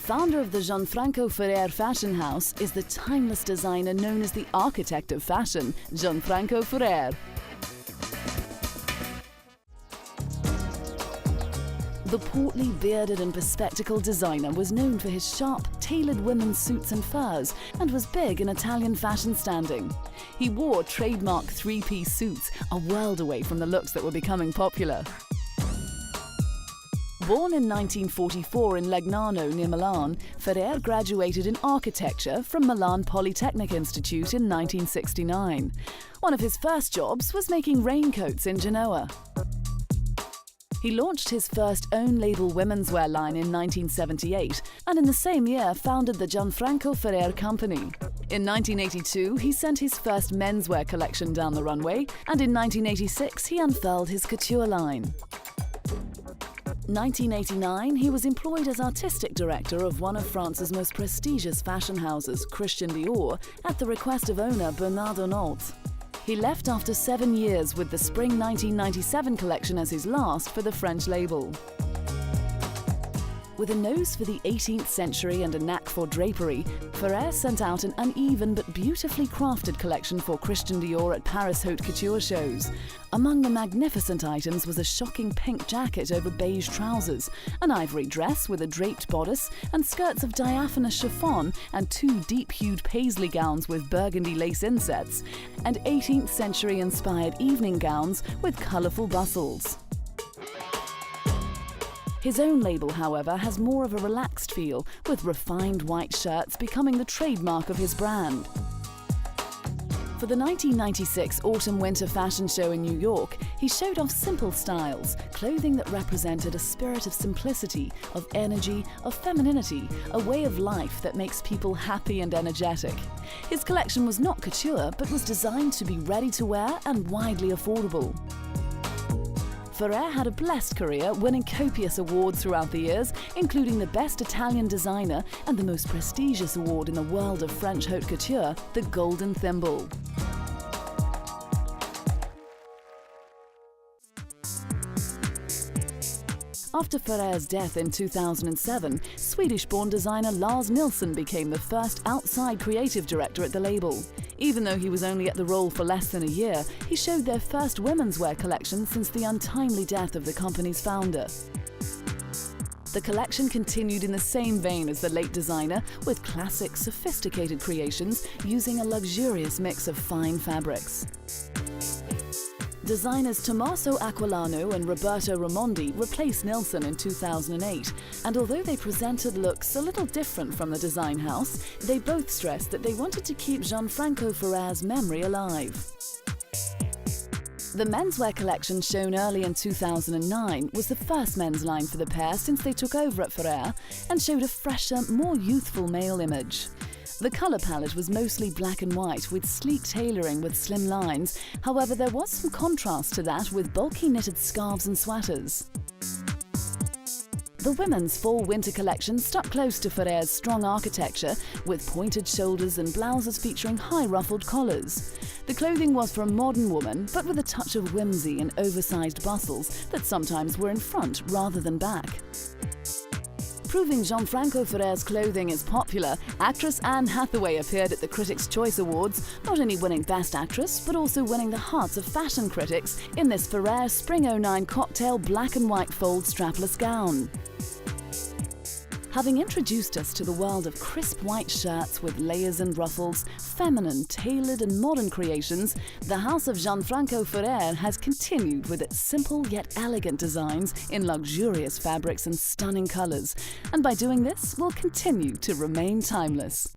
Founder of the Gianfranco Ferre fashion house is the timeless designer known as the architect of fashion, Gianfranco Ferre. The portly, bearded and bespectacled designer was known for his sharp, tailored women's suits and furs and was big in Italian fashion standing. He wore trademark three-piece suits, a world away from the looks that were becoming popular. Born in 1944 in Legnano near Milan, Ferre graduated in architecture from Milan Polytechnic Institute in 1969. One of his first jobs was making raincoats in Genoa. He launched his first own label women's wear line in 1978 and in the same year founded the Gianfranco Ferre company. In 1982, he sent his first menswear collection down the runway, and in 1986 he unfurled his couture line. 1989, he was employed as artistic director of one of France's most prestigious fashion houses, Christian Dior, at the request of owner Bernard Arnault. He left after 7 years with the Spring 1997 collection as his last for the French label. With a nose for the 18th century and a knack for drapery, Ferre sent out an uneven but beautifully crafted collection for Christian Dior at Paris Haute Couture shows. Among the magnificent items was a shocking pink jacket over beige trousers, an ivory dress with a draped bodice and skirts of diaphanous chiffon, and 2 deep-hued paisley gowns with burgundy lace insets, and 18th century inspired evening gowns with colourful bustles. His own label, however, has more of a relaxed feel, with refined white shirts becoming the trademark of his brand. For the 1996 Autumn-Winter Fashion Show in New York, he showed off simple styles, clothing that represented a spirit of simplicity, of energy, of femininity, a way of life that makes people happy and energetic. His collection was not couture, but was designed to be ready to wear and widely affordable. Ferre had a blessed career, winning copious awards throughout the years, including the Best Italian Designer and the most prestigious award in the world of French haute couture, the Golden Thimble. After Ferre's death in 2007, Swedish-born designer Lars Nilsson became the first outside creative director at the label. Even though he was only at the role for less than a year, he showed their first women's wear collection since the untimely death of the company's founder. The collection continued in the same vein as the late designer, with classic, sophisticated creations using a luxurious mix of fine fabrics. Designers Tommaso Aquilano and Roberto Raimondi replaced Nilsson in 2008, and although they presented looks a little different from the design house, they both stressed that they wanted to keep Gianfranco Ferre's memory alive. The menswear collection shown early in 2009 was the first men's line for the pair since they took over at Ferre, and showed a fresher, more youthful male image. The colour palette was mostly black and white, with sleek tailoring with slim lines. However, there was some contrast to that with bulky knitted scarves and sweaters. The women's fall-winter collection stuck close to Ferre's strong architecture, with pointed shoulders and blouses featuring high ruffled collars. The clothing was for a modern woman, but with a touch of whimsy and oversized bustles that sometimes were in front rather than back. Proving Gianfranco Ferre's clothing is popular, actress Anne Hathaway appeared at the Critics' Choice Awards, not only winning Best Actress, but also winning the hearts of fashion critics in this Ferre Spring '09 cocktail black and white fold strapless gown. Having introduced us to the world of crisp white shirts with layers and ruffles, feminine, tailored and modern creations, the house of Gianfranco Ferre has continued with its simple yet elegant designs in luxurious fabrics and stunning colours, and by doing this will continue to remain timeless.